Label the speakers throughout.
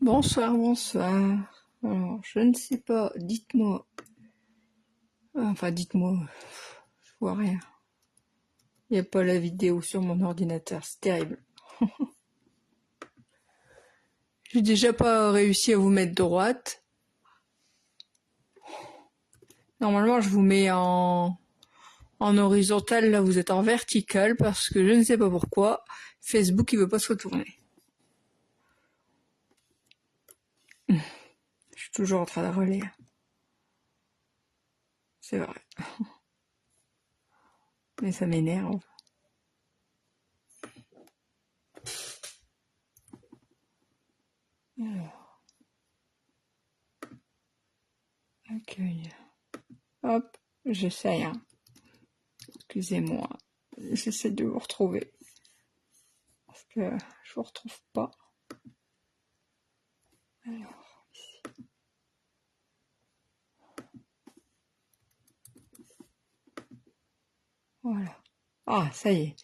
Speaker 1: Bonsoir, bonsoir. Alors, je ne sais pas, dites-moi. Enfin, dites-moi, je vois rien. Il n'y a pas la vidéo sur mon ordinateur, c'est terrible. J'ai déjà pas réussi à vous mettre droite. Normalement, je vous mets en horizontal, là vous êtes en vertical parce que je ne sais pas pourquoi. Facebook, il veut pas se retourner. Je suis toujours en train de relire. C'est vrai. Mais ça m'énerve. Alors, accueil. Hop, j'essaye, hein. Excusez-moi. J'essaie de vous retrouver. Parce que je vous retrouve pas. Alors, ici. Voilà. Ah, ça y est.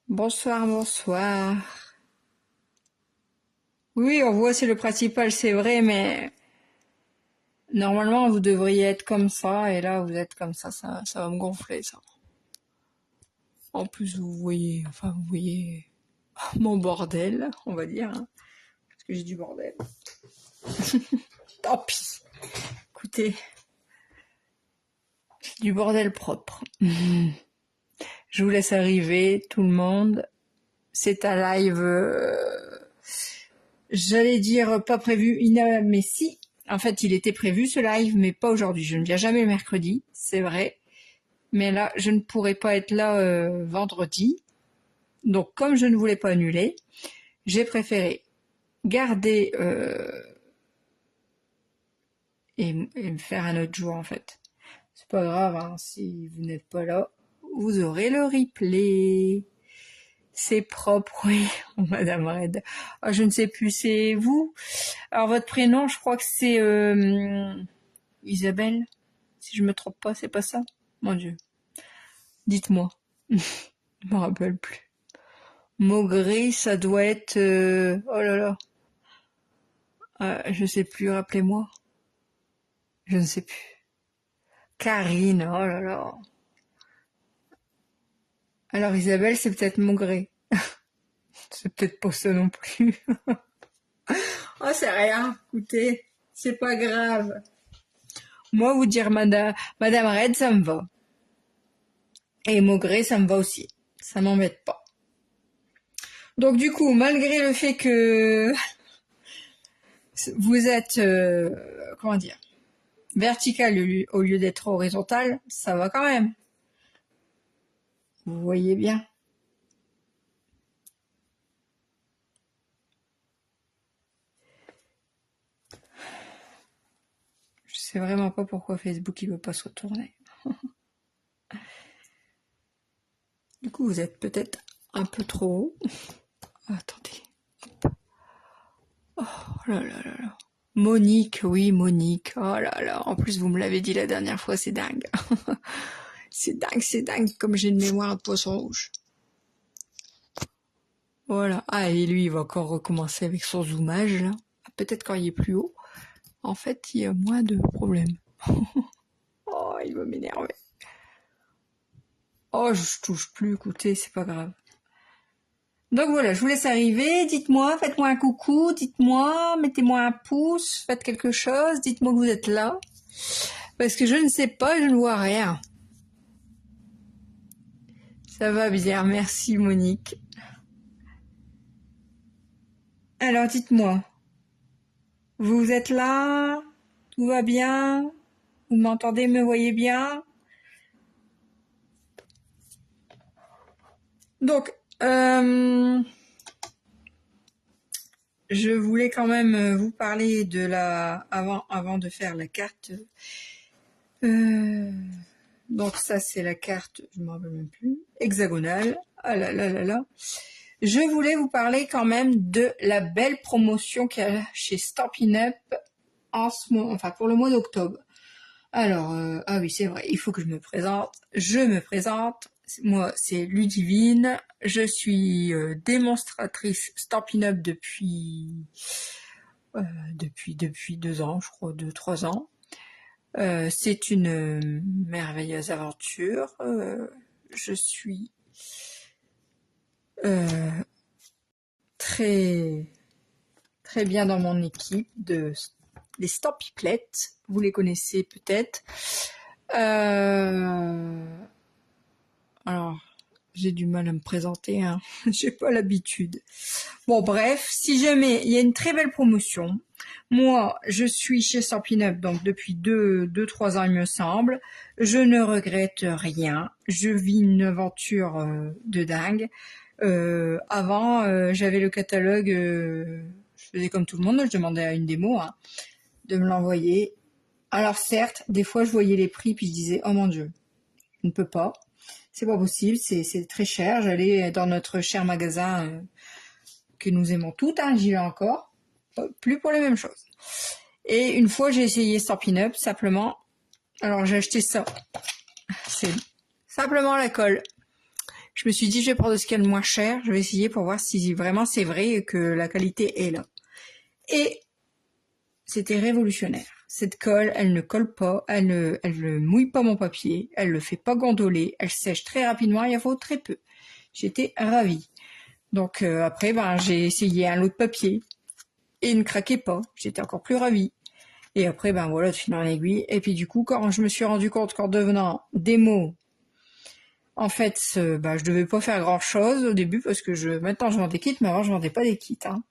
Speaker 1: Bonsoir, bonsoir. Oui, on voit, c'est le principal, c'est vrai, mais normalement, vous devriez être comme ça, et là, vous êtes comme ça va me gonfler, ça. En plus, vous voyez mon bordel, on va dire, hein, parce que j'ai du bordel. Tant pis. Écoutez, c'est du bordel propre. Je vous laisse arriver, tout le monde. C'est un live, j'allais dire pas prévu, mais si. En fait, il était prévu ce live, mais pas aujourd'hui. Je ne viens jamais le mercredi, c'est vrai. Mais là, je ne pourrais pas être là vendredi. Donc, comme je ne voulais pas annuler, j'ai préféré garder et me faire un autre jour, en fait. C'est pas grave, hein, si vous n'êtes pas là, vous aurez le replay. C'est propre, oui, Madame Red. Ah, je ne sais plus, c'est vous. Alors, votre prénom, je crois que c'est Isabelle. Si je me trompe pas, c'est pas ça? Mon Dieu. Dites-moi. Je me rappelle plus. Maugré, ça doit être... oh là là. Je sais plus, rappelez-moi. Je ne sais plus. Karine, oh là là. Alors Isabelle, c'est peut-être Maugré. C'est peut-être pas ça non plus. Oh, c'est rien, écoutez. C'est pas grave. Moi, vous dire Madame Red, ça me va. Et Maugré, ça me va aussi. Ça m'embête pas. Donc du coup, malgré le fait que vous êtes, comment dire, vertical au lieu d'être horizontal, ça va quand même. Vous voyez bien. Je sais vraiment pas pourquoi Facebook il veut pas se retourner. Du coup, vous êtes peut-être un peu trop haut. Attendez. Oh là là là là. Monique, oui, Monique. Oh là là. En plus, vous me l'avez dit la dernière fois, c'est dingue. C'est dingue comme j'ai une mémoire de poisson rouge. Voilà. Ah, et lui, il va encore recommencer avec son zoomage, là. Peut-être quand il est plus haut. En fait, il y a moins de problèmes. Oh, il va m'énerver. Oh, je touche plus, écoutez, c'est pas grave. Donc voilà, je vous laisse arriver. Dites-moi, faites-moi un coucou, dites-moi, mettez-moi un pouce, faites quelque chose, dites-moi que vous êtes là. Parce que je ne sais pas, je ne vois rien. Ça va bien, merci Monique. Alors dites-moi, vous êtes là? Tout va bien? Vous m'entendez, me voyez bien? Donc, je voulais quand même vous parler de avant de faire la carte. Donc ça c'est la carte, je ne m'en rappelle même plus, hexagonale. Ah là là là là. Je voulais vous parler quand même de la belle promotion qu'il y a chez Stampin' Up en ce moment, enfin pour le mois d'octobre. Alors, ah oui c'est vrai, il faut que je me présente. Je me présente, moi c'est Ludivine, je suis démonstratrice Stampin' Up depuis 2 ans, je crois, 2, 3 ans. C'est une merveilleuse aventure. Je suis euh, très très bien dans mon équipe les Stampiplettes. Vous les connaissez peut-être. Alors, j'ai du mal à me présenter, hein. J'ai pas l'habitude. Bon, bref, si jamais il y a une très belle promotion, moi, je suis chez Stampin' Up, donc depuis 3 ans, il me semble. Je ne regrette rien. Je vis une aventure de dingue. Avant, j'avais le catalogue, je faisais comme tout le monde, je demandais à une démo hein, de me l'envoyer. Alors certes, des fois, je voyais les prix, puis je disais, oh mon Dieu, je ne peux pas. C'est pas possible, c'est très cher. J'allais dans notre cher magasin que nous aimons toutes, hein, j'y vais encore, plus pour les mêmes choses. Et une fois, j'ai essayé Stampin' Up, simplement. Alors, j'ai acheté ça. C'est simplement la colle. Je me suis dit, je vais prendre ce qu'il y a de moins cher. Je vais essayer pour voir si vraiment c'est vrai que la qualité est là. Et c'était révolutionnaire. Cette colle, elle ne colle pas, elle ne mouille pas mon papier, elle le fait pas gondoler, elle sèche très rapidement, il en faut très peu. J'étais ravie. Donc après, j'ai essayé un lot de papier et il ne craquait pas. J'étais encore plus ravie. Et après, voilà, de fil en aiguille. Et puis du coup, quand je me suis rendu compte qu'en devenant démo, en fait, je devais pas faire grand chose au début parce que maintenant je vends des kits, mais avant je vendais pas des kits. Hein.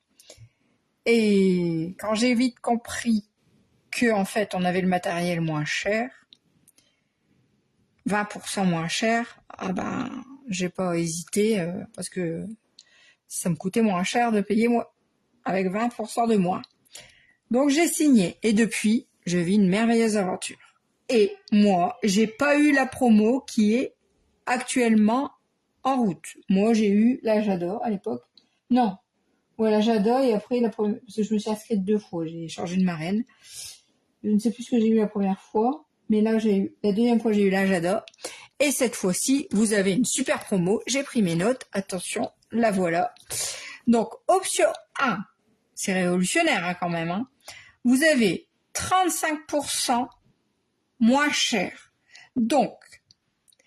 Speaker 1: Et quand j'ai vite compris que en fait on avait le matériel moins cher, 20% moins cher, j'ai pas hésité parce que ça me coûtait moins cher de payer moi avec 20% de moins. Donc j'ai signé et depuis je vis une merveilleuse aventure. Et moi j'ai pas eu la promo qui est actuellement en route. Moi j'ai eu la J'adore à l'époque. Non, voilà J'adore et après parce que je me suis inscrite 2 fois, j'ai changé de marraine. Je ne sais plus ce que j'ai eu la première fois, mais là la deuxième fois j'ai eu la J'adore. Et cette fois-ci, vous avez une super promo. J'ai pris mes notes. Attention, la voilà. Donc, option 1, c'est révolutionnaire hein, quand même. Hein. Vous avez 35% moins cher. Donc,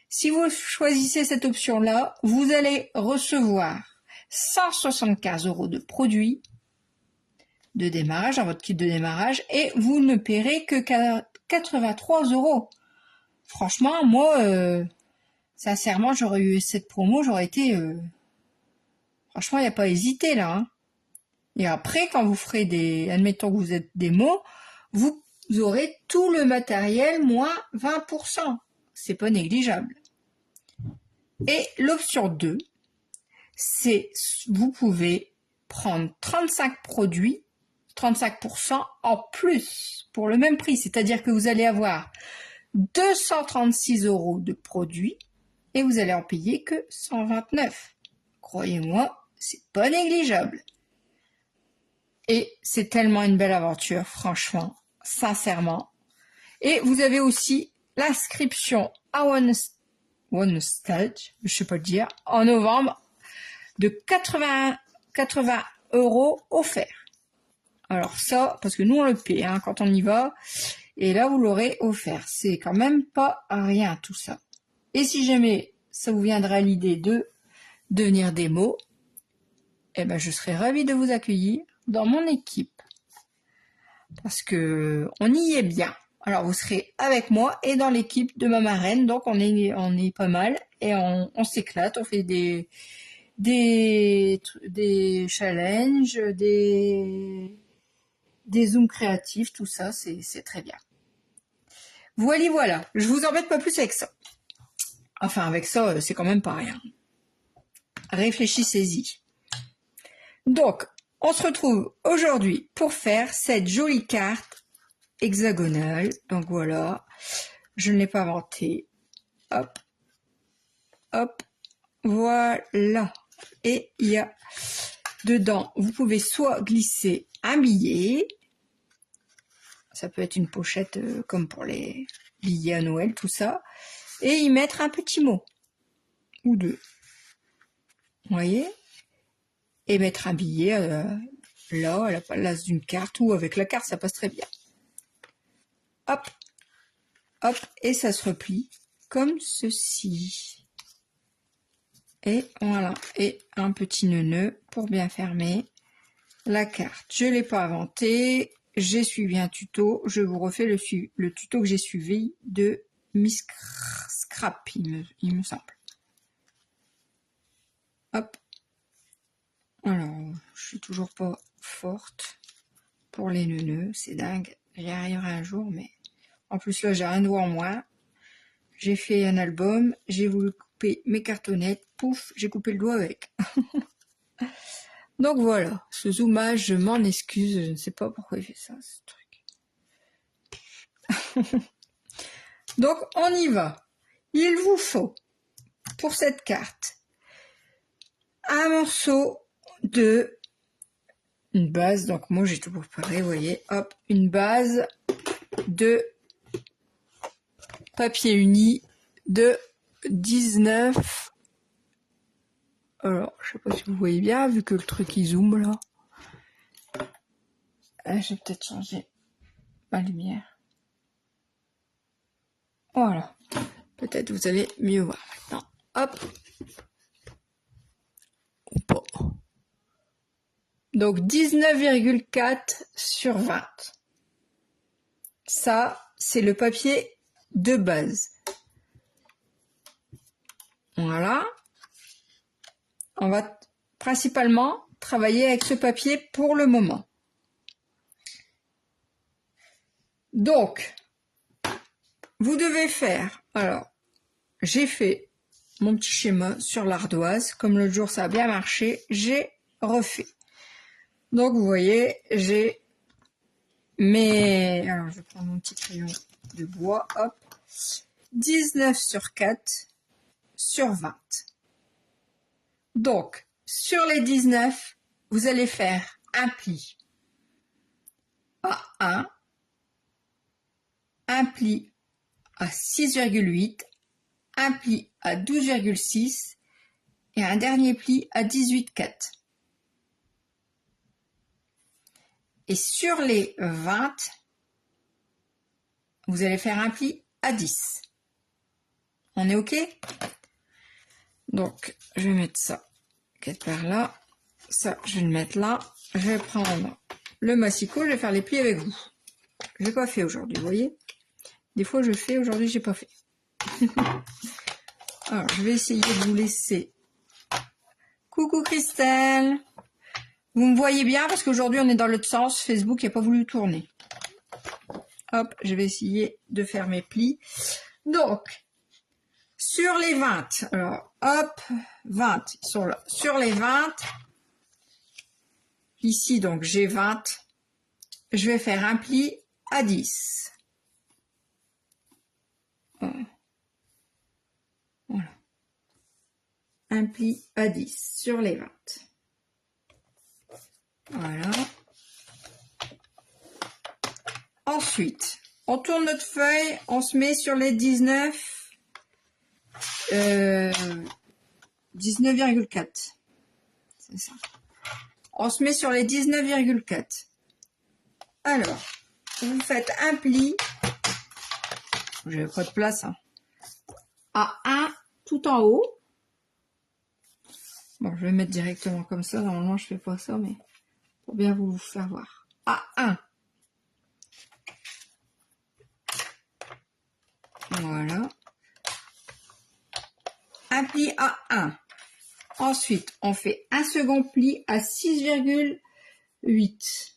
Speaker 1: si vous choisissez cette option-là, vous allez recevoir 175 € de produits de démarrage, dans votre kit de démarrage, et vous ne paierez que 83 €. Franchement, moi, sincèrement, j'aurais eu cette promo, j'aurais été... Franchement, il n'y a pas hésité, là. Hein. Et après, quand vous ferez admettons que vous êtes démo, vous aurez tout le matériel moins 20%. C'est pas négligeable. Et l'option 2, c'est vous pouvez prendre 35 produits, 35% en plus pour le même prix. C'est-à-dire que vous allez avoir 236 € de produits et vous allez en payer que 129. Croyez-moi, c'est pas négligeable. Et c'est tellement une belle aventure, franchement, sincèrement. Et vous avez aussi l'inscription à One Stage, je sais pas le dire, en novembre, de 80 € offerts. Alors ça, parce que nous on le paie hein, quand on y va, et là vous l'aurez offert. C'est quand même pas rien tout ça. Et si jamais ça vous viendra à l'idée de devenir démo, je serai ravie de vous accueillir dans mon équipe. Parce que on y est bien. Alors vous serez avec moi et dans l'équipe de ma marraine, donc on est pas mal et on s'éclate, on fait des challenges, des zooms créatifs, tout ça, c'est très bien. Voilà, je vous embête pas plus avec ça. Enfin, avec ça, c'est quand même pas rien. Réfléchissez-y. Donc, on se retrouve aujourd'hui pour faire cette jolie carte hexagonale. Donc voilà, je ne l'ai pas inventée. Hop, hop, voilà. Et il y a dedans, vous pouvez soit glisser un billet, ça peut être une pochette comme pour les billets à Noël, tout ça, et y mettre un petit mot. ou deux. Vous voyez? Et mettre un billet là, à la place d'une carte, ou avec la carte, ça passe très bien. Hop, hop, et ça se replie comme ceci. Et voilà, et un petit nœud pour bien fermer la carte. Je ne l'ai pas inventé, j'ai suivi un tuto, je vous refais le tuto que j'ai suivi de Miss Scrap, il me semble. Hop. Alors, je suis toujours pas forte pour les nœuds, c'est dingue. J'y arriverai un jour, mais en plus là, j'ai un doigt en moins. J'ai fait un album, j'ai voulu couper mes cartonnettes, pouf, j'ai coupé le doigt avec. Donc voilà, ce zoomage, je m'en excuse, je ne sais pas pourquoi il fait ça, ce truc. Donc on y va. Il vous faut, pour cette carte, un morceau de une base, donc moi j'ai tout préparé, vous voyez, hop, une base de papier uni de 19. Alors, je sais pas si vous voyez bien, vu que le truc il zoome là. Je vais peut-être changer ma lumière. Voilà. Peut-être vous allez mieux voir maintenant. Hop. Ou pas. Donc 19,4 sur 20. Ça, c'est le papier de base. Voilà. On va principalement travailler avec ce papier pour le moment. Donc, vous devez faire, alors, j'ai fait mon petit schéma sur l'ardoise, comme l'autre jour ça a bien marché, j'ai refait. Donc vous voyez, j'ai mes, alors je prends mon petit crayon de bois, hop, 19 sur 4 sur 20. Donc, sur les 19, vous allez faire un pli à 1, un pli à 6,8, un pli à 12,6 et un dernier pli à 18,4. Et sur les 20, vous allez faire un pli à 10. On est OK? Donc, je vais mettre ça quelque part là. Ça, je vais le mettre là. Je vais prendre le massicot, je vais faire les plis avec vous. Je n'ai pas fait aujourd'hui, vous voyez? Des fois, je fais, aujourd'hui, j'ai pas fait. Alors, je vais essayer de vous laisser. Coucou Christelle! Vous me voyez bien parce qu'aujourd'hui, on est dans l'autre sens. Facebook n'a pas voulu tourner. Hop, je vais essayer de faire mes plis. Donc, sur les 20, alors, hop, 20, ils sont là. Sur les 20, ici, donc, j'ai 20. Je vais faire un pli à 10. Voilà. Un pli à 10 sur les 20. Voilà. Ensuite, on tourne notre feuille, on se met sur les 19, 19,4. C'est ça. On se met sur les 19,4. Alors, vous faites un pli, j'ai pas de place, hein, à 1 tout en haut. Bon, je vais mettre directement comme ça, normalement je fais pas ça, mais pour bien vous faire voir. À 1. Voilà. Un pli à 1. Ensuite, on fait un second pli à 6,8.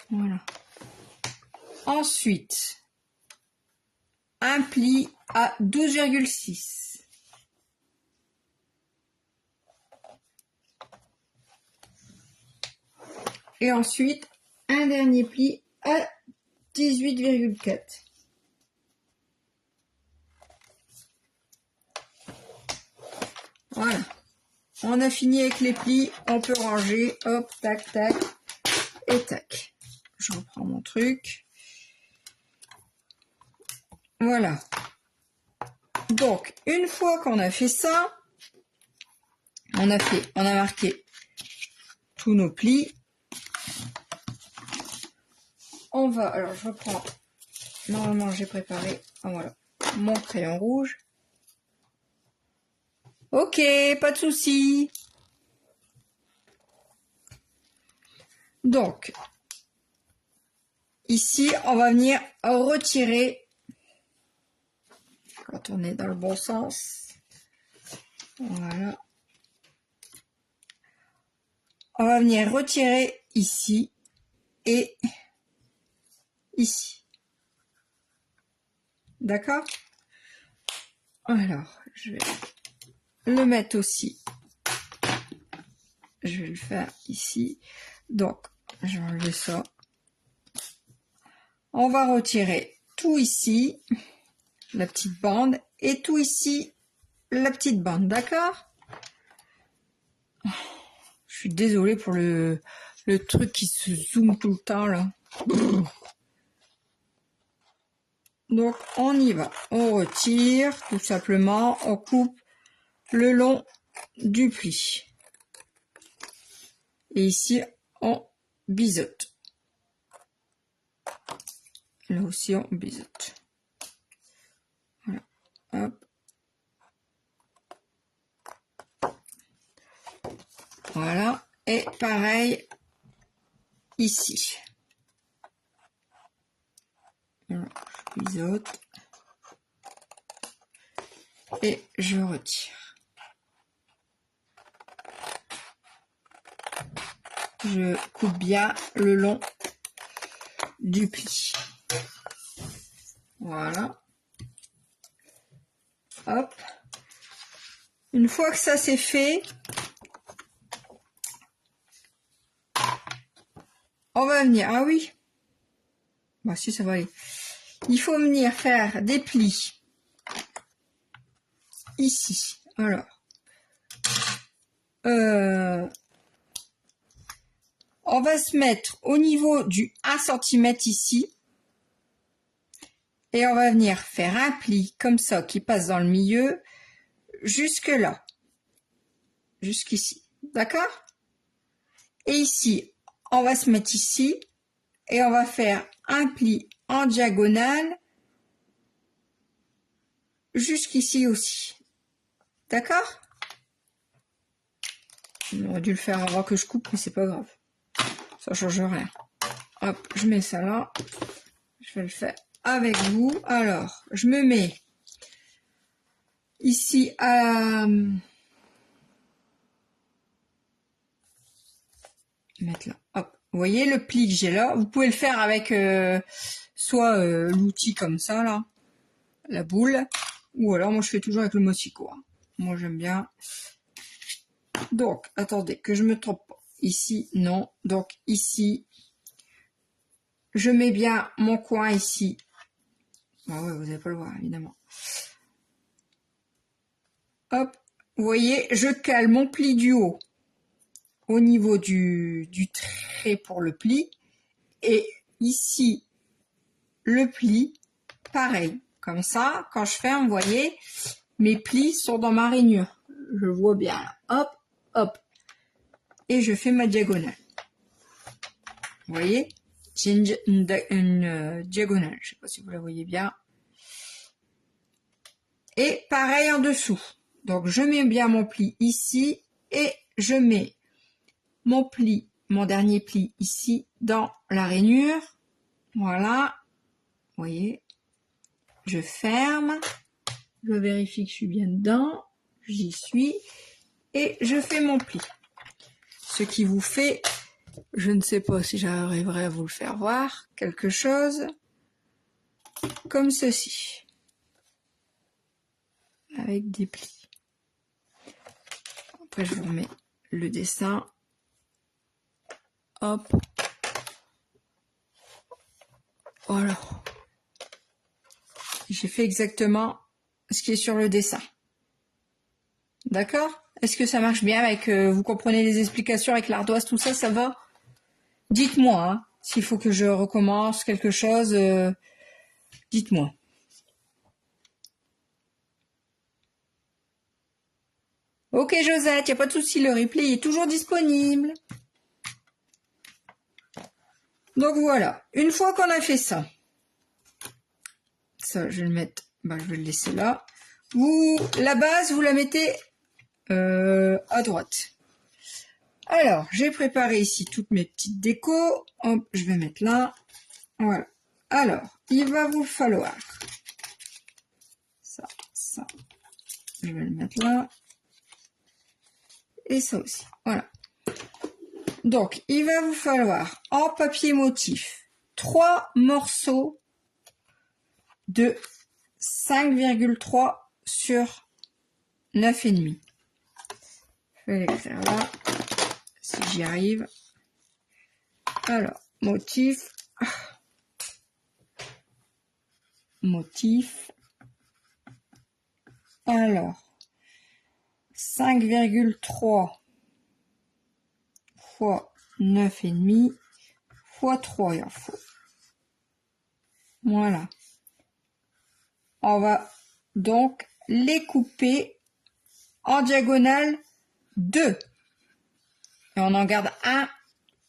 Speaker 1: Voilà. Ensuite, un pli à 12,6. Et ensuite, un dernier pli à 18,4. Voilà. On a fini avec les plis. On peut ranger. Hop, tac, tac. Et tac. Je reprends mon truc. Voilà. Donc, une fois qu'on a fait ça, on a marqué tous nos plis. On va, alors je reprends, normalement j'ai préparé, voilà, mon crayon rouge. Ok, pas de souci. Donc, ici, on va venir retirer, quand on est dans le bon sens, voilà. On va venir retirer ici et ici. D'accord? Alors, je vais le mettre aussi. Je vais le faire ici. Donc, je vais enlever ça. On va retirer tout ici, la petite bande, et tout ici, la petite bande. D'accord? Je suis désolée pour le truc qui se zoome tout le temps, là. Donc, on y va. On retire, tout simplement. On coupe le long du pli. Et ici, on biseaute. Là aussi, on biseaute. Voilà. Hop. Voilà. Et pareil, ici. Voilà. Je biseaute. Et je retire. Je coupe bien le long du pli. Voilà. Hop. Une fois que ça c'est fait, on va venir. Ah oui. Bah si, ça va aller. Il faut venir faire des plis. Ici. Alors. On va se mettre au niveau du 1 cm ici. Et on va venir faire un pli comme ça qui passe dans le milieu jusque là. Jusqu'ici. D'accord? Et ici, on va se mettre ici. Et on va faire un pli en diagonale jusqu'ici aussi. D'accord? On aurait dû le faire avant que je coupe, mais c'est pas grave. Ça change rien. Hop, je mets ça là. Je vais le faire avec vous. Alors, je me mets ici à mettre là. Hop. Vous voyez le pli que j'ai là. Vous pouvez le faire avec soit l'outil comme ça là, la boule, ou alors moi je fais toujours avec le mossico. Hein. Moi j'aime bien. Donc, attendez, que je me trompe pas. Ici, non. Donc, ici, je mets bien mon coin ici. Ah ouais, vous n'allez pas le voir, évidemment. Hop, vous voyez, je cale mon pli du haut au niveau du trait pour le pli. Et ici, le pli, pareil. Comme ça, quand je ferme, vous voyez, mes plis sont dans ma rainure. Je vois bien, là. Hop, hop. Et je fais ma diagonale. Vous voyez, j'ai une diagonale. Je ne sais pas si vous la voyez bien. Et pareil en dessous. Donc, je mets bien mon pli ici et je mets mon pli, mon dernier pli ici dans la rainure. Voilà. Vous voyez. Je ferme. Je vérifie que je suis bien dedans. J'y suis. Et je fais mon pli. Ce qui vous fait, je ne sais pas si j'arriverai à vous le faire voir, quelque chose comme ceci. Avec des plis. Après, je vous remets le dessin. Hop. Voilà. J'ai fait exactement ce qui est sur le dessin. D'accord? Est-ce que ça marche bien avec... vous comprenez les explications avec l'ardoise, tout ça, ça va? Dites-moi, hein, s'il faut que je recommence quelque chose, dites-moi. Ok Josette, il n'y a pas de souci, le replay est toujours disponible. Donc voilà, une fois qu'on a fait ça, je vais le mettre, je vais le laisser là. La base, vous la mettez à droite. Alors, j'ai préparé ici toutes mes petites décos. Hop, je vais mettre là. Voilà. Alors, il va vous falloir ça. Je vais le mettre là. Et ça aussi. Voilà. Donc, il va vous falloir en papier motif 3 morceaux de 5,3 sur 9,5. Je vais l'écrire là, si j'y arrive. Alors, motif. Alors, 5,3 fois 9,5 fois 3, il en faut. Voilà. On va donc les couper en diagonale 2. Et on en garde un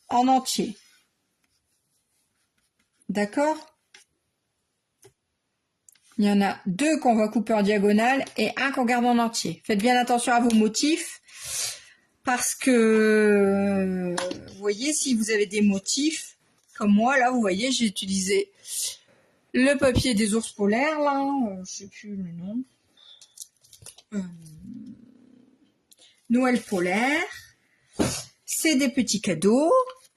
Speaker 1: en entier. D'accord? Il y en a 2 qu'on va couper en diagonale et un qu'on garde en entier. Faites bien attention à vos motifs parce que vous voyez, si vous avez des motifs comme moi, là, vous voyez, j'ai utilisé le papier des ours polaires, là, je sais plus le nom. Noël polaire. C'est des petits cadeaux.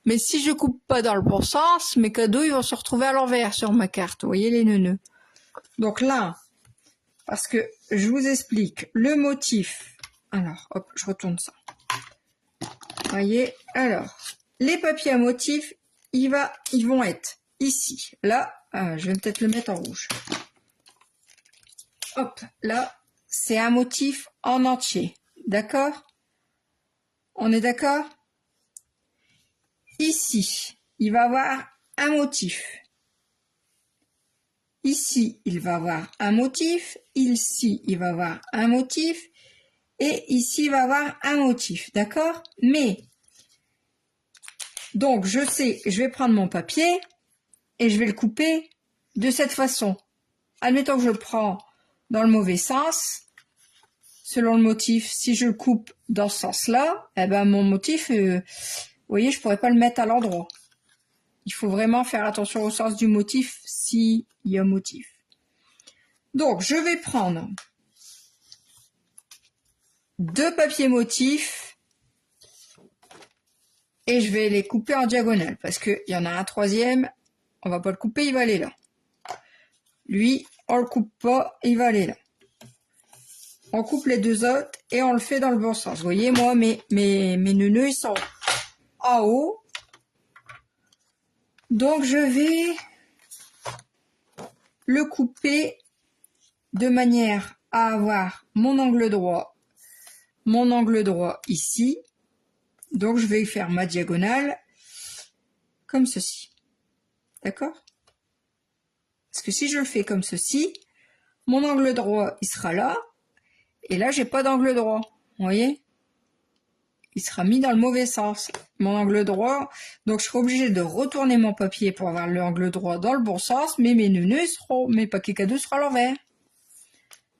Speaker 1: Mais si je coupe pas dans le bon sens, mes cadeaux, ils vont se retrouver à l'envers sur ma carte. Vous voyez les neuneux. Donc là, parce que je vous explique le motif. Alors, hop, je retourne ça. Vous voyez, alors, les papiers à motif, ils vont être ici. Là, je vais peut-être le mettre en rouge. Hop, là, c'est un motif en entier. D'accord? On est d'accord? Ici, il va avoir un motif. Ici, il va avoir un motif. Ici, il va avoir un motif. Et ici, il va avoir un motif. D'accord? Mais, donc, je sais, je vais prendre mon papier et je vais le couper de cette façon. Admettons que je le prends dans le mauvais sens. Selon le motif, si je le coupe dans ce sens-là, eh ben, mon motif, vous voyez, je pourrais pas le mettre à l'endroit. Il faut vraiment faire attention au sens du motif s'il y a motif. Donc, je vais prendre 2 papiers motifs et je vais les couper en diagonale parce qu'il y en a un troisième, on va pas le couper, il va aller là. Lui, on le coupe pas, il va aller là. On coupe les 2 autres et on le fait dans le bon sens. Vous voyez, moi, mes neuneux, ils sont en haut. Donc, je vais le couper de manière à avoir mon angle droit ici. Donc, je vais faire ma diagonale comme ceci. D'accord? Parce que si je le fais comme ceci, mon angle droit, il sera là. Et là, j'ai pas d'angle droit. Vous voyez? Il sera mis dans le mauvais sens. Mon angle droit. Donc, je serai obligée de retourner mon papier pour avoir l'angle droit dans le bon sens. Mais mes neuneux seront, mes paquets cadeaux seront à l'envers.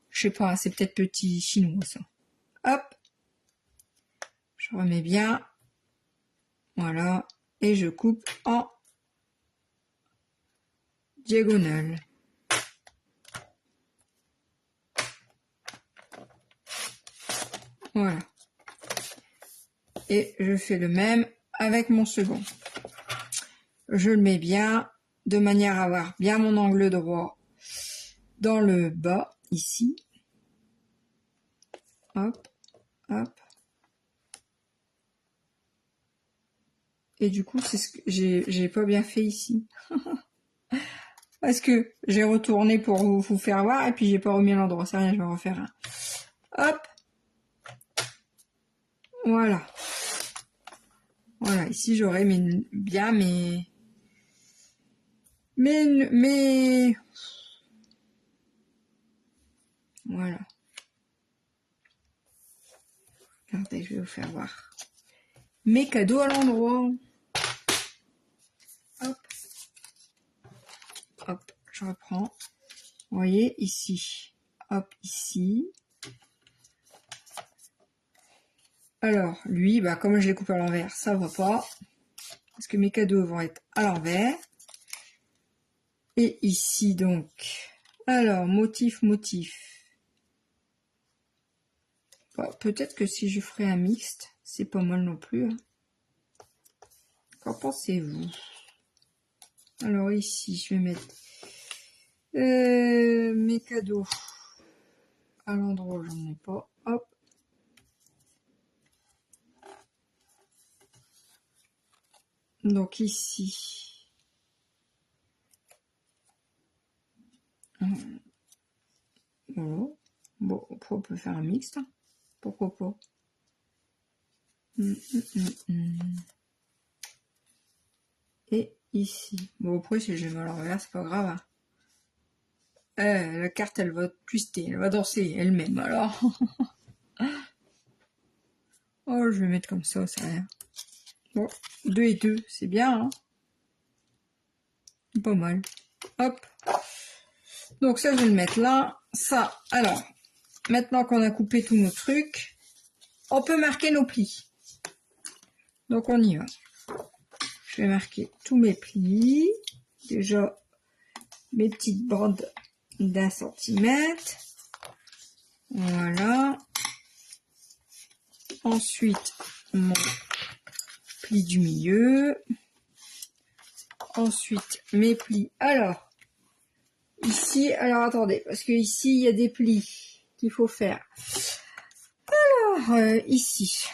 Speaker 1: Je sais pas, c'est peut-être petit chinois, ça. Hop. Je remets bien. Voilà. Et je coupe en diagonale. Voilà. Et je fais le même avec mon second. Je le mets bien de manière à avoir bien mon angle droit dans le bas, ici. Hop, hop. Et du coup, c'est ce que j'ai pas bien fait ici. Parce que j'ai retourné pour vous faire voir et puis j'ai pas remis à l'endroit. C'est rien, je vais en refaire un. Hop. Voilà. Voilà, ici j'aurai bien mes voilà. Regardez, je vais vous faire voir. Mes cadeaux à l'endroit. Hop. Hop, je reprends. Vous voyez, ici. Hop, ici. Alors, lui, bah, comme je l'ai coupé à l'envers, ça va pas. Parce que mes cadeaux vont être à l'envers. Et ici, donc. Alors, motif. Bah, peut-être que si je ferais un mixte, c'est pas mal non plus. Hein. Qu'en pensez-vous? Alors ici, je vais mettre mes cadeaux à l'endroit où j'en ai pas. Hop. Donc ici. Voilà. Bon, on peut faire un mixte. Hein. Pourquoi pas? Et ici. Bon, après, si je mets à l'envers, c'est pas grave. Hein. La carte, elle va twister, elle va danser elle-même, alors. Oh, je vais mettre comme ça, c'est rien. Bon, 2 et 2, c'est bien, hein. Pas mal. Hop. Donc ça, je vais le mettre là. Ça, alors, maintenant qu'on a coupé tous nos trucs, on peut marquer nos plis. Donc on y va. Je vais marquer tous mes plis. Déjà, mes petites bandes d'1 centimètre. Voilà. Ensuite, mon pli du milieu. Ensuite, mes plis. Alors, ici, alors attendez, parce que ici, il y a des plis qu'il faut faire. Alors, ici,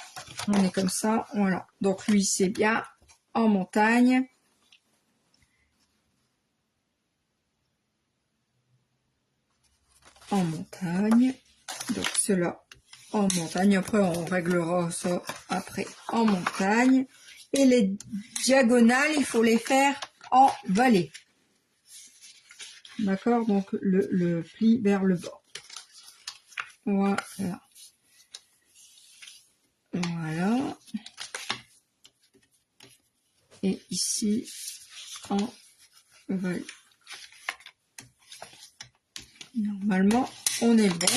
Speaker 1: on est comme ça, voilà. Donc lui, c'est bien en montagne. En montagne. Donc cela en montagne. Après, on réglera ça après en montagne. Et les diagonales, il faut les faire en vallée. D'accord? Donc le pli vers le bas. Voilà. Voilà. Et ici, en vallée. Normalement, on est bon.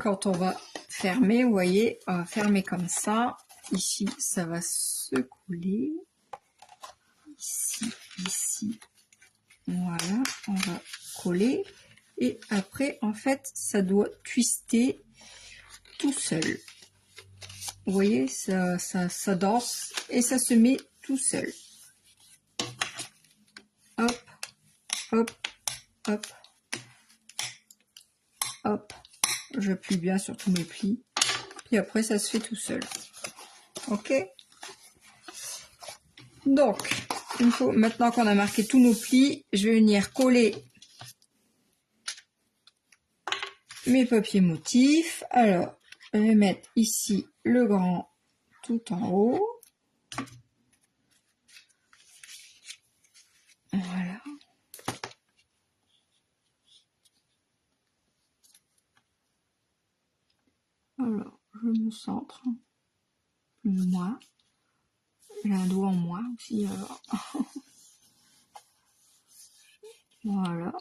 Speaker 1: Quand on va fermer, vous voyez, on va fermer comme ça. Ici, ça va se coller. Ici. Voilà, on va coller. Et après, en fait, ça doit twister tout seul. Vous voyez, ça danse et ça se met tout seul. Hop, hop, hop, hop. J'appuie bien sur tous mes plis. Puis après, ça se fait tout seul. Ok? Donc, il faut, maintenant qu'on a marqué tous nos plis, je vais venir coller mes papiers motifs. Alors, je vais mettre ici le grand tout en haut. Voilà. Alors, je me centre, plus ou moins. J'ai un doigt en moins aussi, alors. Voilà.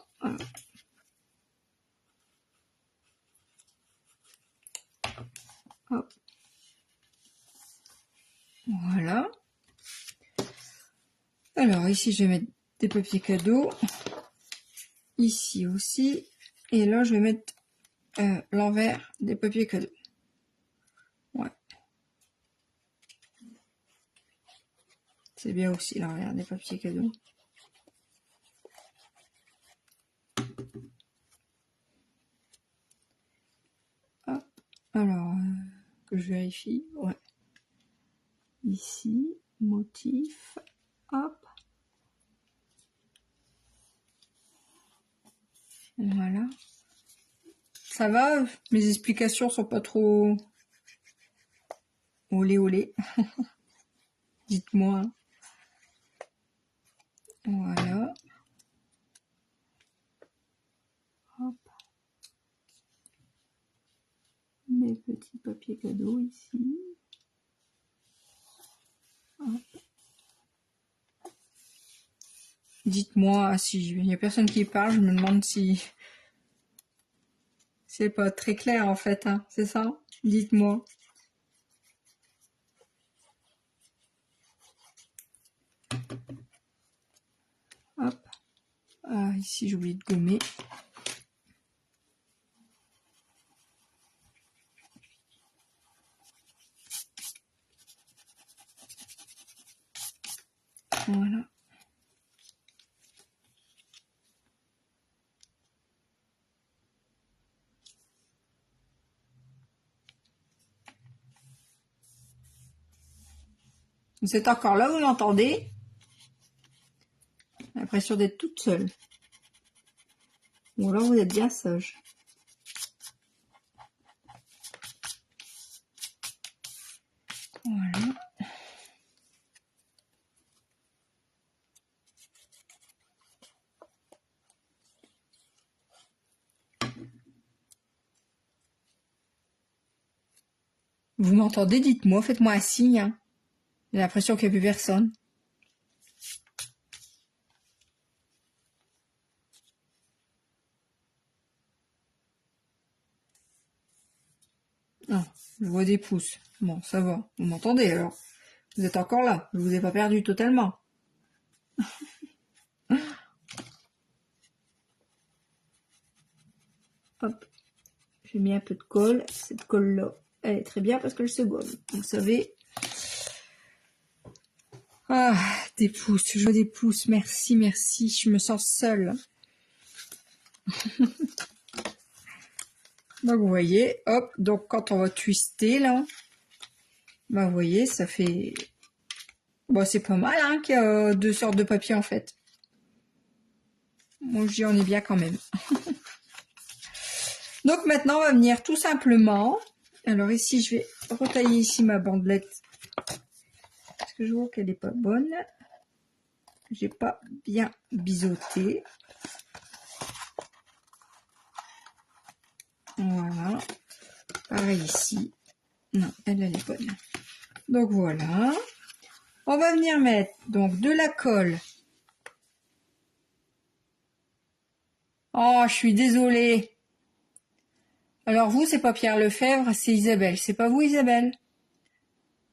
Speaker 1: Hop. Voilà. Alors, ici, je vais mettre des papiers cadeaux. Ici aussi. Et là, je vais mettre l'envers des papiers cadeaux. Ouais. C'est bien aussi l'envers des papiers cadeaux. Hop. Alors, que je vérifie. Ouais. Ici, motif. Hop. Voilà. Ça va? Mes explications sont pas trop... Olé. Dites-moi. Voilà. Hop. Mes petits papier cadeau ici. Hop. Dites-moi si il n'y a personne qui parle, je me demande si c'est pas très clair en fait, hein, c'est ça? Dites-moi. Hop. Ah, ici j'ai oublié de gommer. Voilà. Vous êtes encore là, vous m'entendez? J'ai l'impression d'être toute seule. Ou alors vous êtes bien sage. Voilà. Vous m'entendez? Dites-moi, faites-moi un signe. Hein. J'ai l'impression qu'il n'y a plus personne. Ah, je vois des pouces. Bon, ça va. Vous m'entendez alors? Vous êtes encore là. Je vous ai pas perdu totalement. Hop. J'ai mis un peu de colle. Cette colle-là, elle est très bien parce qu'elle se gomme. Vous savez. Ah, des pouces. Je vois des pouces. Merci, merci. Je me sens seule. Donc, vous voyez, hop. Donc, quand on va twister, là, bah, vous voyez, ça fait... Bon, c'est pas mal, hein, qu'il y a deux sortes de papier, en fait. Moi, je dis, on est bien quand même. Donc, maintenant, on va venir tout simplement... Alors, ici, je vais retailler ici ma bandelette. Parce que je vois qu'elle n'est pas bonne. J'ai pas bien biseauté. Voilà. Pareil ici. Non, elle est bonne. Donc, voilà. On va venir mettre donc de la colle. Oh, je suis désolée. Alors vous, c'est pas Pierre Lefebvre, c'est Isabelle. C'est pas vous, Isabelle?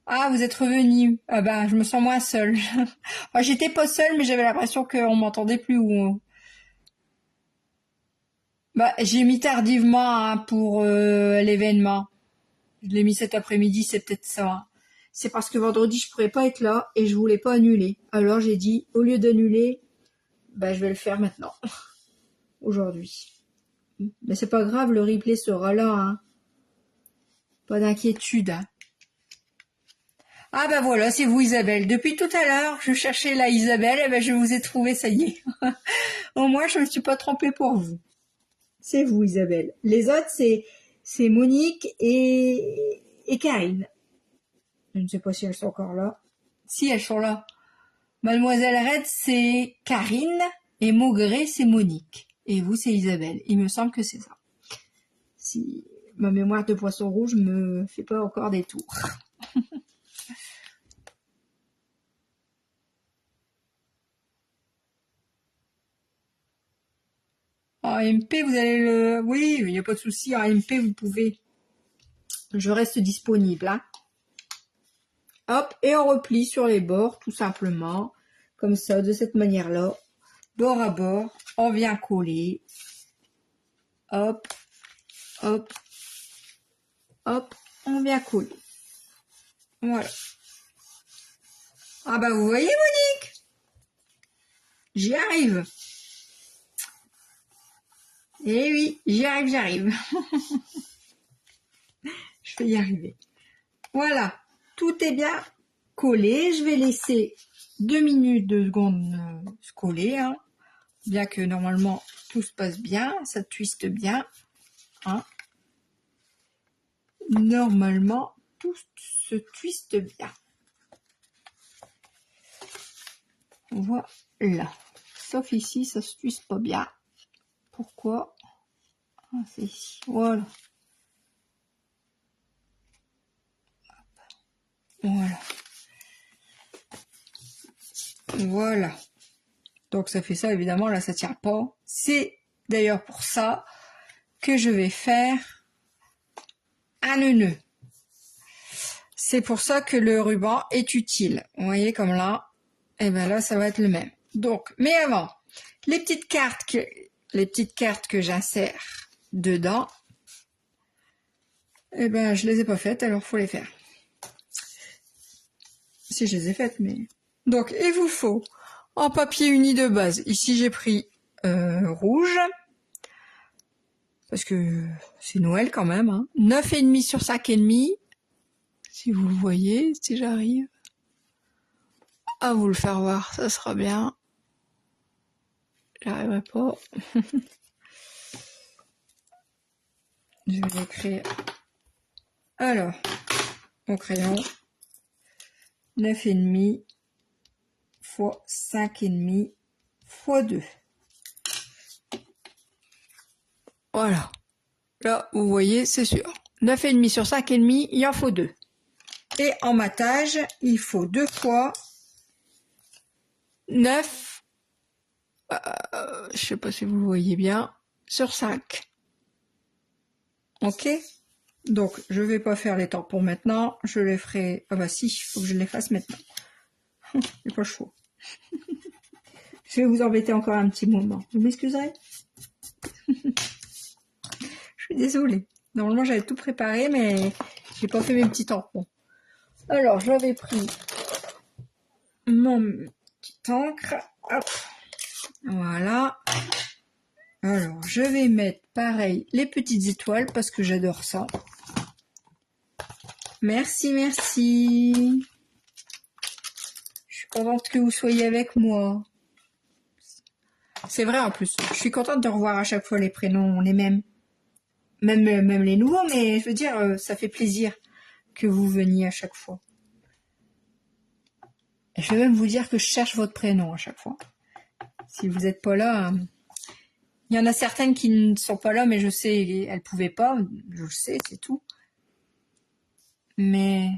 Speaker 1: Ah, vous êtes revenue. Ah ben, je me sens moins seule. Enfin, j'étais pas seule, mais j'avais l'impression qu'on m'entendait plus. Bah, j'ai mis tardivement hein, pour l'événement. Je l'ai mis cet après-midi, c'est peut-être ça. Hein. C'est parce que vendredi, je pourrais pas être là et je voulais pas annuler. Alors j'ai dit, au lieu d'annuler, bah, je vais le faire maintenant. Aujourd'hui. Mais c'est pas grave, le replay sera là. Hein. Pas d'inquiétude. Hein. Ah ben voilà, c'est vous Isabelle. Depuis tout à l'heure, je cherchais la Isabelle, et ben je vous ai trouvé, ça y est. Au moins, je me suis pas trompée pour vous. C'est vous Isabelle. Les autres, c'est Monique et Karine. Je ne sais pas si elles sont encore là. Si, elles sont là. Mademoiselle Red, c'est Karine et Maugré, c'est Monique. Et vous, c'est Isabelle. Il me semble que c'est ça. Si ma mémoire de poisson rouge me fait pas encore des tours. En MP, vous allez le... Oui, il n'y a pas de souci. En MP, vous pouvez. Je reste disponible. Hein. Hop, et on replie sur les bords, tout simplement. Comme ça, de cette manière-là. Bord à bord, on vient coller. Hop, hop, hop, on vient coller. Voilà. Ah bah vous voyez Monique, j'y arrive. Eh oui, j'y arrive, j'arrive. Je vais y arriver. Voilà, tout est bien collé. Je vais laisser 2 minutes, 2 secondes se coller. Hein. Bien que normalement tout se passe bien, ça twiste bien. Hein. Normalement, tout se twiste bien. Voilà. Sauf ici, ça se twiste pas bien. Pourquoi? Ah, c'est ici. Voilà. Voilà. Voilà. Donc ça fait ça, évidemment, là ça tient pas. C'est d'ailleurs pour ça que je vais faire un nœud. C'est pour ça que le ruban est utile. Vous voyez comme là, et bien là ça va être le même. Donc, mais avant, les petites cartes que j'insère dedans, eh ben je les ai pas faites, alors faut les faire. Si je les ai faites, mais... Donc, il vous faut en papier uni de base. Ici, j'ai pris rouge. Parce que c'est Noël quand même. Hein. 9,5 sur 5,5. Si vous le voyez, si j'arrive à vous le faire voir, ça sera bien. J'arriverai pas. Je vais l'écrire. Alors, au crayon, 9,5 fois 5,5 fois 2. Voilà. Là, vous voyez, c'est sûr. 9,5 sur 5,5, il en faut 2. Et en matage, il faut 2 fois 9, je sais pas si vous le voyez bien, sur 5. Ok? Donc, je vais pas faire les tampons maintenant, je les ferai... Ah bah si, il faut que je les fasse maintenant. J'ai pas le choix. Je vais vous embêter encore un petit moment. Vous m'excuserez? Je suis désolée. Normalement, j'avais tout préparé, mais j'ai pas fait mes petits tampons. Alors, j'avais pris mon petit encre. Hop. Voilà. Alors, je vais mettre pareil les petites étoiles parce que j'adore ça. Merci, merci. Je suis contente que vous soyez avec moi. C'est vrai en plus. Je suis contente de revoir à chaque fois les prénoms, les mêmes. Même les nouveaux, mais je veux dire, ça fait plaisir que vous veniez à chaque fois. Et je vais même vous dire que je cherche votre prénom à chaque fois. Si vous n'êtes pas là... Il y en a certaines qui ne sont pas là, mais je sais, elles pouvaient pas. Je le sais, c'est tout. Mais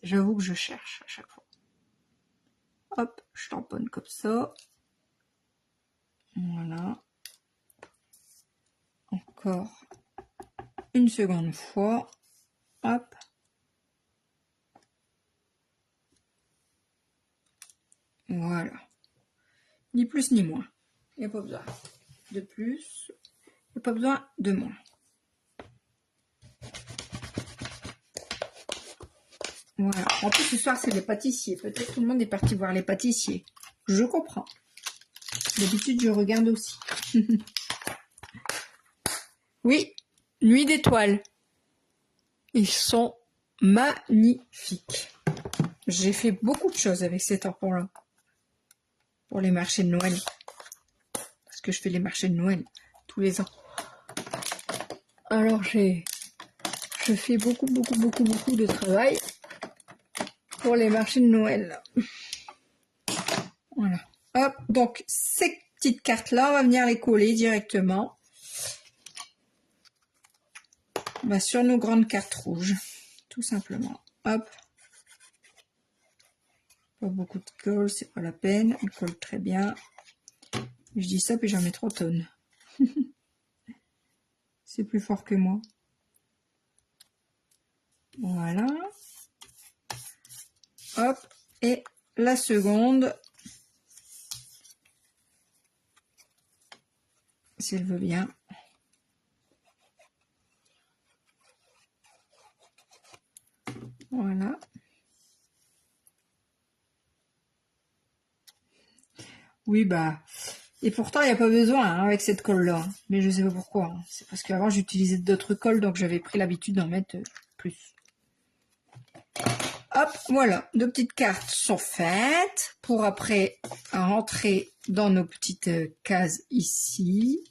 Speaker 1: j'avoue que je cherche à chaque fois. Hop, je tamponne comme ça. Voilà. Encore une seconde fois. Hop. Voilà. Ni plus ni moins. Il n'y a pas besoin de plus. Il n'y a pas besoin de moins. Voilà. En plus, ce soir, c'est les pâtissiers. Peut-être que tout le monde est parti voir les pâtissiers. Je comprends. D'habitude, je regarde aussi. Oui, Nuit d'étoiles. Ils sont magnifiques. J'ai fait beaucoup de choses avec ces tampons-là. Pour les marchés de Noël. Parce que je fais les marchés de Noël tous les ans. Alors, je fais beaucoup de travail pour les marchés de Noël. Voilà. Hop, donc ces petites cartes-là, on va venir les coller directement sur nos grandes cartes rouges. Tout simplement. Hop. Pas beaucoup de colle, c'est pas la peine. On colle très bien. Je dis ça, puis j'en mets 3 tonnes. C'est plus fort que moi. Voilà. Hop. Et la seconde, si elle veut bien. Voilà. Oui, bah... Et pourtant, il n'y a pas besoin avec cette colle-là. Mais je sais pas pourquoi. C'est parce qu'avant, j'utilisais d'autres colles, donc j'avais pris l'habitude d'en mettre plus. Hop, voilà. Nos petites cartes sont faites. Pour après rentrer dans nos petites cases ici.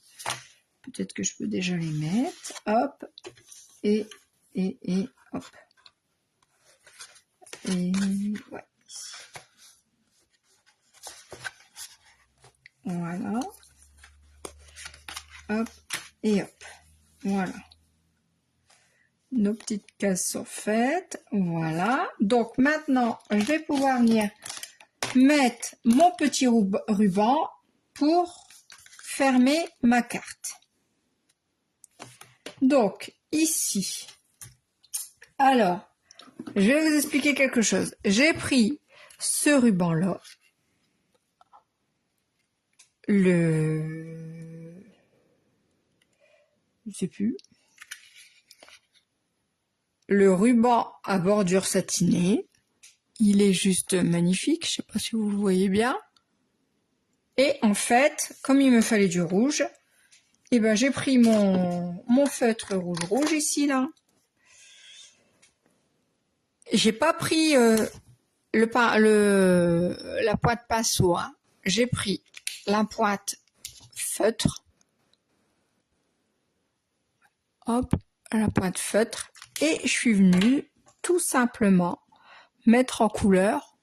Speaker 1: Peut-être que je peux déjà les mettre. Hop. Et hop. Et ouais. Voilà. Hop et hop. Voilà. nos petites cases sont faites. Voilà. Donc maintenant, je vais pouvoir venir mettre mon petit ruban pour fermer ma carte. Donc ici, alors, je vais vous expliquer quelque chose. J'ai pris ce ruban-là, je sais plus, le ruban à bordure satinée. Il est juste magnifique, je sais pas si vous le voyez bien. Et en fait, comme il me fallait du rouge, et ben j'ai pris mon feutre rouge ici là. J'ai pas pris la pointe pinceau, hein. J'ai pris la pointe feutre. Hop, la pointe feutre. Et je suis venue tout simplement mettre en couleur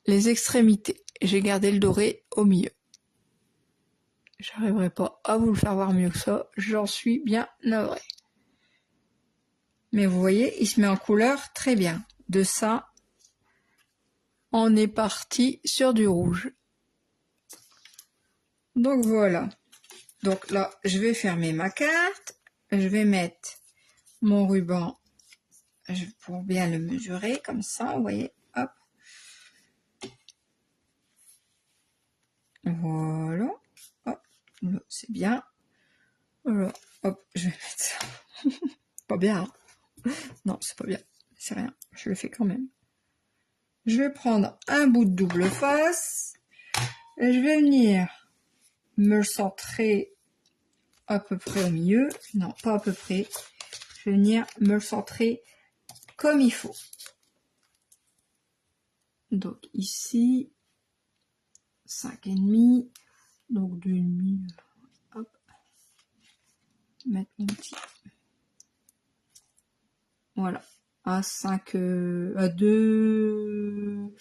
Speaker 1: les extrémités. J'ai gardé le doré au milieu. J'arriverai pas à vous le faire voir mieux que ça. J'en suis bien navrée. Mais vous voyez, il se met en couleur très bien. De ça, on est parti sur du rouge. Donc voilà. Donc là, je vais fermer ma carte. Je vais mettre mon ruban pour bien le mesurer comme ça, vous voyez. Hop. Voilà. Hop. Là, c'est bien. Voilà. Hop, je vais mettre ça. Pas bien, hein. Non, c'est pas bien. C'est rien. Je le fais quand même. Je vais prendre un bout de double face. Et je vais venir me le centrer à peu près au milieu. Non, pas à peu près. Je vais venir me le centrer comme il faut. Donc ici, 5,5. Donc 2,5. Hop. Mettre mon petit. Voilà. À 5, à 2,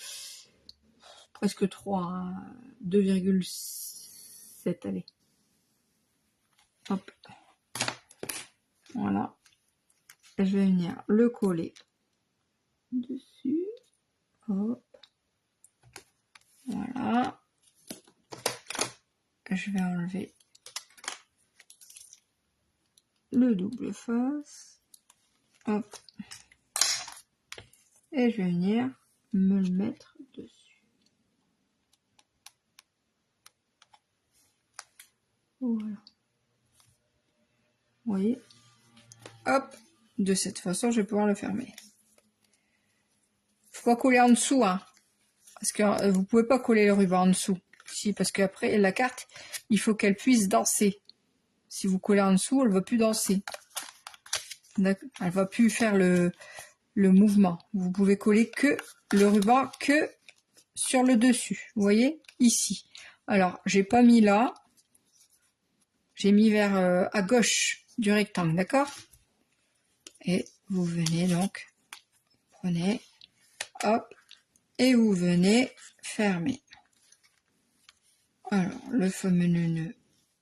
Speaker 1: presque 3, hein, 2,7, allez. Hop. Voilà. Et je vais venir le coller dessus. Hop. Voilà. Je vais enlever le double face. Hop. Et je vais venir me le mettre dessus. Voilà. Vous voyez? Hop. De cette façon, je vais pouvoir le fermer. Faut pas coller en dessous, hein. Parce que vous pouvez pas coller le ruban en dessous. Si, parce qu'après, la carte, il faut qu'elle puisse danser. Si vous collez en dessous, elle va plus danser. Elle va plus faire le mouvement. Vous pouvez coller que le ruban que sur le dessus. Vous voyez ici. Alors j'ai pas mis là. J'ai mis vers à gauche du rectangle, d'accord? Et vous venez donc, prenez, hop, et vous venez fermer. Alors le fameux nœud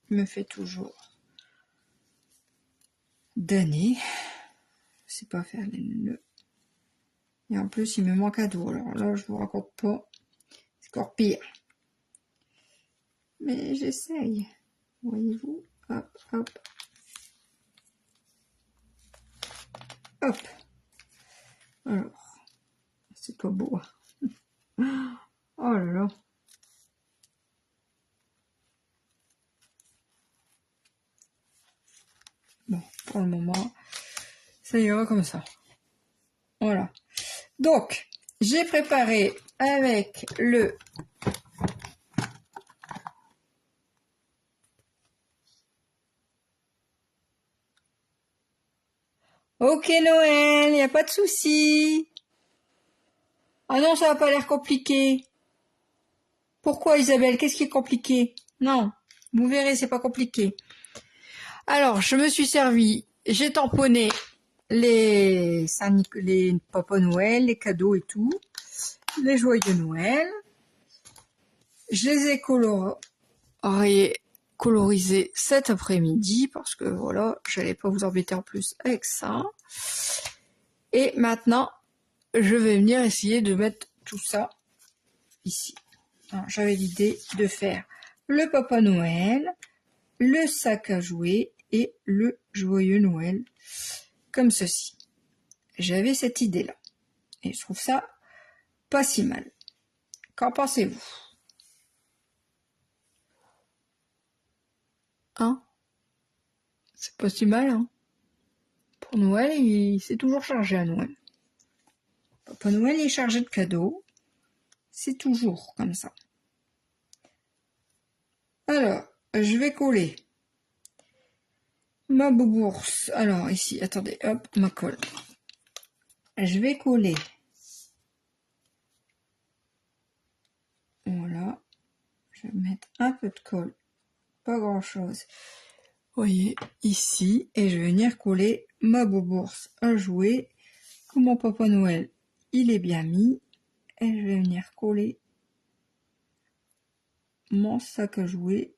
Speaker 1: me fait toujours donner. Je sais pas faire les nœuds. Et en plus, il me manque un dos. Alors là, je vous raconte pas. C'est encore pire. Mais j'essaye. Voyez-vous? Hop, hop. Hop. Alors, c'est pas beau. Oh là là. Bon, pour le moment, ça ira comme ça. Voilà. Donc, j'ai préparé avec le Ok Noël, y a pas de souci. Ah non, ça va pas l'air compliqué. Pourquoi Isabelle? Qu'est-ce qui est compliqué? Non, vous verrez, c'est pas compliqué. Alors, je me suis servi, j'ai tamponné les Papa Noël, les cadeaux et tout, les joyeux Noël. Je les ai coloriser cet après-midi parce que voilà, j'allais pas vous embêter en plus avec ça. Et maintenant, je vais venir essayer de mettre tout ça ici. J'avais l'idée de faire le Papa Noël, le sac à jouer et le joyeux Noël, comme ceci. J'avais cette idée-là. Et je trouve ça pas si mal. Qu'en pensez-vous? Hein? C'est pas si mal, hein? Pour Noël, il s'est toujours chargé à Noël. Papa Noël est chargé de cadeaux. C'est toujours comme ça. Alors, je vais coller ma bourse. Alors, ici, attendez, hop, ma colle. Je vais coller. Voilà. Je vais mettre un peu de colle. Pas grand chose. Vous voyez, ici. Et je vais venir coller ma bourse à jouer. Comme mon Papa Noël, il est bien mis. Et je vais venir coller mon sac à jouer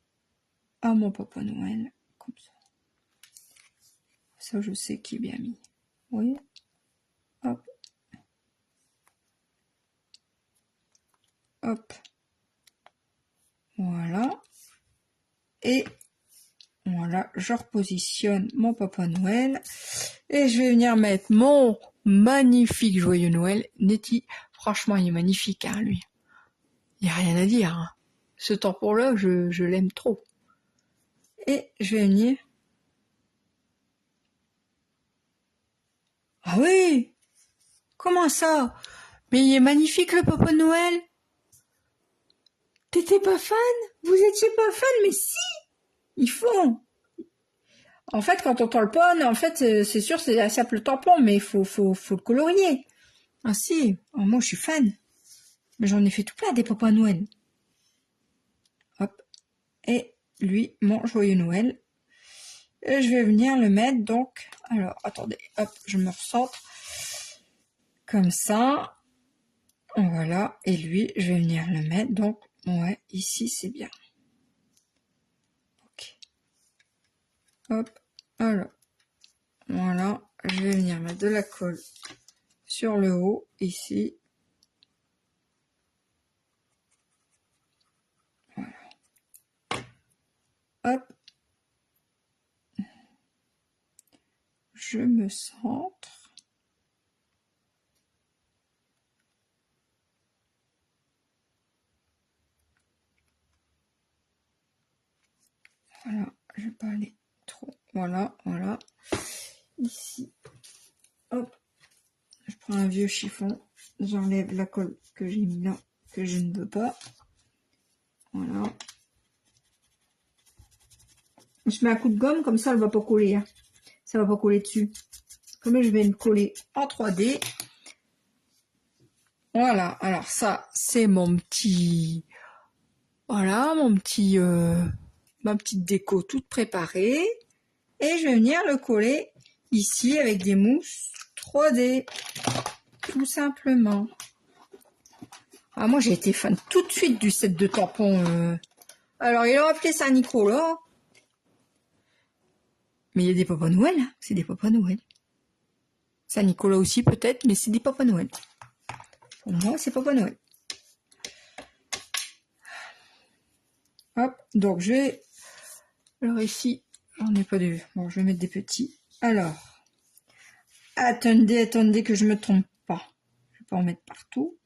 Speaker 1: à mon Papa Noël. Comme ça. Ça, je sais qu'il est bien mis. Vous voyez? Hop. Hop. Voilà. Et voilà, je repositionne mon Papa Noël. Et je vais venir mettre mon magnifique joyeux Noël. Nettie, franchement, il est magnifique, hein, lui. Il n'y a rien à dire. Hein. Ce tampon-là, je l'aime trop. Et je vais venir... Ah oui! Comment ça? Mais il est magnifique, le Papa Noël! T'étais pas fan? Vous étiez pas fan? Mais si! Il faut! En fait, quand on tamponne, en fait, c'est sûr, c'est un simple tampon, mais il faut le colorier. Ah si, oh, moi je suis fan. Mais j'en ai fait tout plein des Papa Noël. Hop. Et lui, mon joyeux Noël. Et je vais venir le mettre donc. Alors, attendez, hop, je me recentre. Comme ça. Voilà. Et lui, je vais venir le mettre. Donc, ouais, ici, c'est bien. Ok. Hop. Alors. Voilà. Je vais venir mettre de la colle sur le haut, ici. Voilà. Hop. Je me centre. Voilà, je vais pas aller trop. Voilà, voilà. Ici, hop, je prends un vieux chiffon, j'enlève la colle que j'ai mis là, que je ne veux pas. Voilà. Je mets un coup de gomme, comme ça elle va pas coller. Hein. Ça va pas coller dessus. Comme je vais me coller en 3D. Voilà, alors ça, c'est mon petit... Voilà, ma petite déco toute préparée. Et je vais venir le coller ici avec des mousses 3D. Tout simplement. Ah, moi, j'ai été fan tout de suite du set de tampons. Alors, ils ont appelé Saint-Nicolas. Mais il y a des Papa Noël. Hein. C'est des Papa Noël. Saint-Nicolas aussi, peut-être, mais c'est des Papa Noël. Pour moi, c'est Papa Noël. Hop, donc je vais... Alors ici, j'en ai pas de... Bon, je vais mettre des petits. Alors, attendez que je me trompe pas. Je vais pas en mettre partout.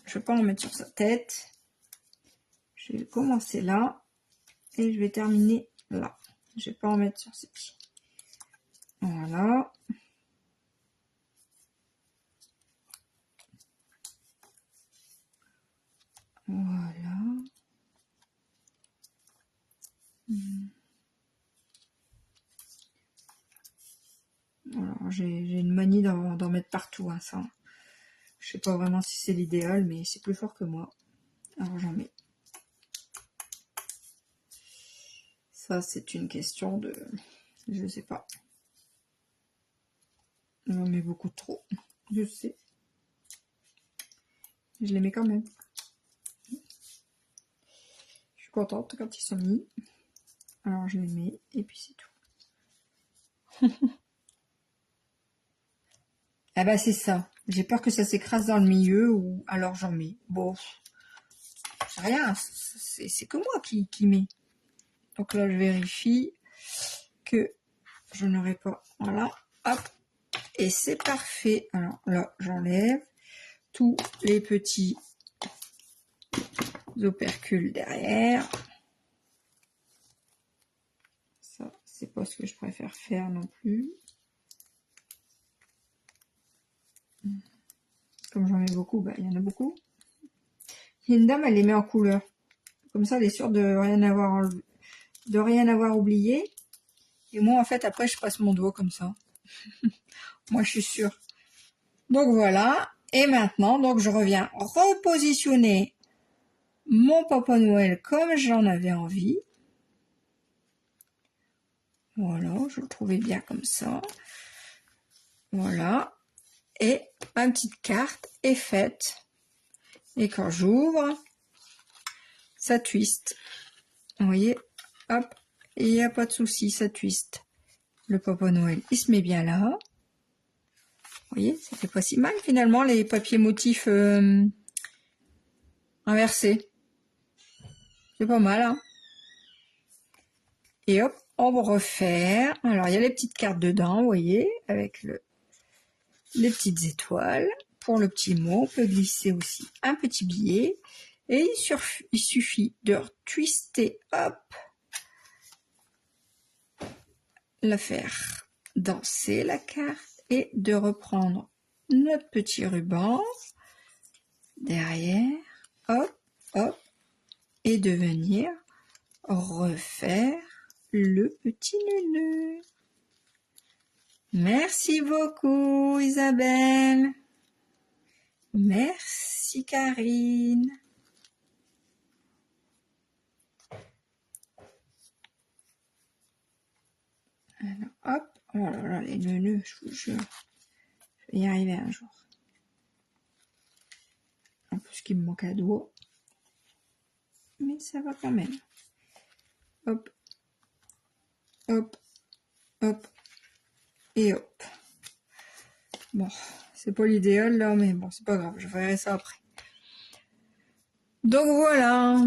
Speaker 1: Je vais pas en mettre sur sa tête. Je vais commencer là. Et je vais terminer là. Je vais pas en mettre sur ses pieds. Voilà. Voilà. Alors, j'ai une manie d'en mettre partout, hein, ça. Je sais pas vraiment si c'est l'idéal, mais c'est plus fort que moi. Alors j'en mets. Ça, c'est une question de... Je sais pas. J'en mets beaucoup trop. Je sais. Je les mets quand même. suis contente quand ils sont mis. Alors je les mets et puis c'est tout. Ah bah c'est ça. J'ai peur que ça s'écrase dans le milieu ou alors j'en mets. Bon, c'est rien, c'est que moi qui mets. Donc là je vérifie que je n'aurai pas. Voilà, hop, et c'est parfait. Alors là j'enlève tous les petits opercules derrière. Ça, c'est pas ce que je préfère faire non plus. Comme j'en mets beaucoup, bah il y en a beaucoup. Il y a une dame, elle les met en couleur. Comme ça, elle est sûre de rien avoir oublié. Et moi, en fait, après, je passe mon doigt comme ça. Moi, je suis sûre. Donc voilà. Et maintenant, donc je reviens repositionner mon Papa Noël comme j'en avais envie. Voilà, je le trouvais bien comme ça. Voilà. Et ma petite carte est faite. Et quand j'ouvre, ça twiste. Vous voyez, hop, et il n'y a pas de souci, ça twiste. Le Papa Noël, il se met bien là. Vous voyez, ça fait pas si mal finalement les papiers motifs inversés. C'est pas mal, hein. Et hop, on va refaire. Alors, il y a les petites cartes dedans, vous voyez, avec les petites étoiles. Pour le petit mot, on peut glisser aussi un petit billet. Et il suffit de twister, hop, la faire danser la carte et de reprendre notre petit ruban derrière, hop, hop, et de venir refaire le petit nœud. Merci beaucoup Isabelle. Merci Karine. Alors hop, oh là là, les nœuds, je vous jure, je vais y arriver un jour. En plus qu'il me manque un doigt, mais ça va quand même. Hop, hop, hop, et hop. Bon, c'est pas l'idéal là, mais bon, c'est pas grave, je ferai ça après. Donc voilà,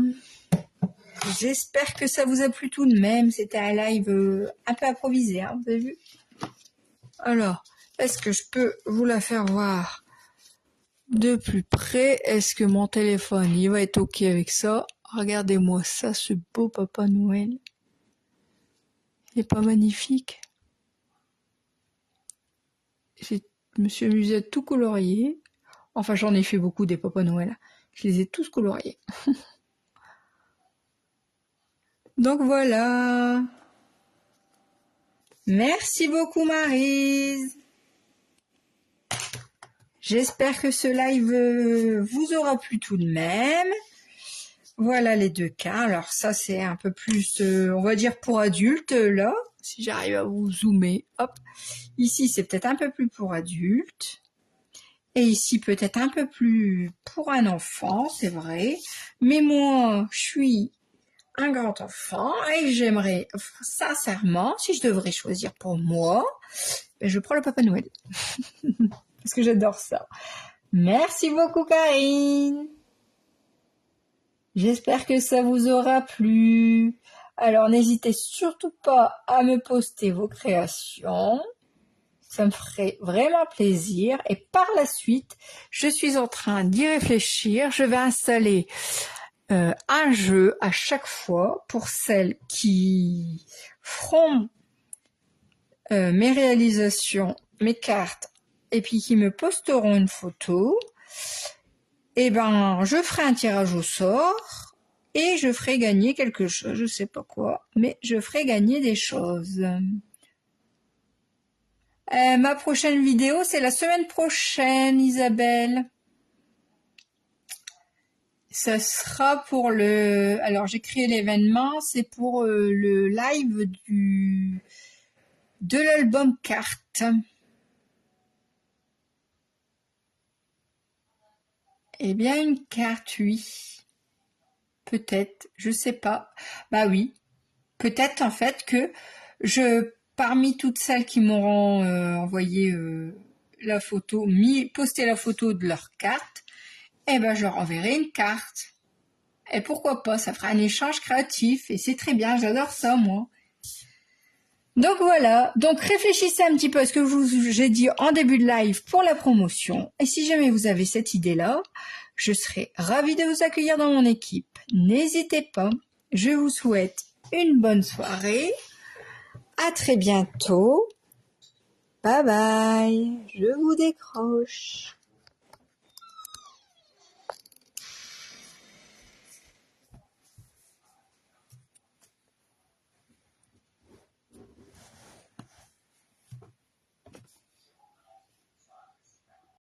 Speaker 1: j'espère que ça vous a plu tout de même. C'était un live un peu improvisé, hein, vous avez vu? Alors, est-ce que je peux vous la faire voir de plus près? Est-ce que mon téléphone, il va être OK avec ça? Regardez-moi ça, ce beau Papa Noël. Il est pas magnifique? Je me suis amusée à tout colorier. Enfin, j'en ai fait beaucoup des Papa Noël. Je les ai tous coloriés. Donc voilà. Merci beaucoup Maryse. J'espère que ce live vous aura plu tout de même. Voilà les deux cas. Alors ça c'est un peu plus, on va dire pour adultes là. Si j'arrive à vous zoomer, hop. Ici c'est peut-être un peu plus pour adultes. Et ici peut-être un peu plus pour un enfant, c'est vrai. Mais moi, je suis un grand enfant et j'aimerais sincèrement, si je devrais choisir pour moi, je prends le Papa Noël. Parce que j'adore ça. Merci beaucoup Karine. J'espère que ça vous aura plu. Alors n'hésitez surtout pas à me poster vos créations. Ça me ferait vraiment plaisir. Et par la suite, je suis en train d'y réfléchir. Je vais installer un jeu à chaque fois pour celles qui feront mes réalisations, mes cartes, et puis qui me posteront une photo. Et ben, je ferai un tirage au sort et je ferai gagner quelque chose. Je sais pas quoi, mais je ferai gagner des choses. Ma prochaine vidéo, c'est la semaine prochaine, Isabelle. Ça sera pour le... Alors, j'ai créé l'événement, c'est pour le live de l'album Carte. Eh bien, une carte, oui. peut-être, je sais pas. Bah oui, peut-être en fait que parmi toutes celles qui m'auront envoyé la photo, posté la photo de leur carte, eh ben je leur enverrai une carte. Et pourquoi pas, ça fera un échange créatif et c'est très bien, j'adore ça moi. Donc voilà, donc réfléchissez un petit peu à ce que j'ai dit en début de live pour la promotion. Et si jamais vous avez cette idée-là, je serai ravie de vous accueillir dans mon équipe. N'hésitez pas, je vous souhaite une bonne soirée. À très bientôt. Bye bye, je vous décroche.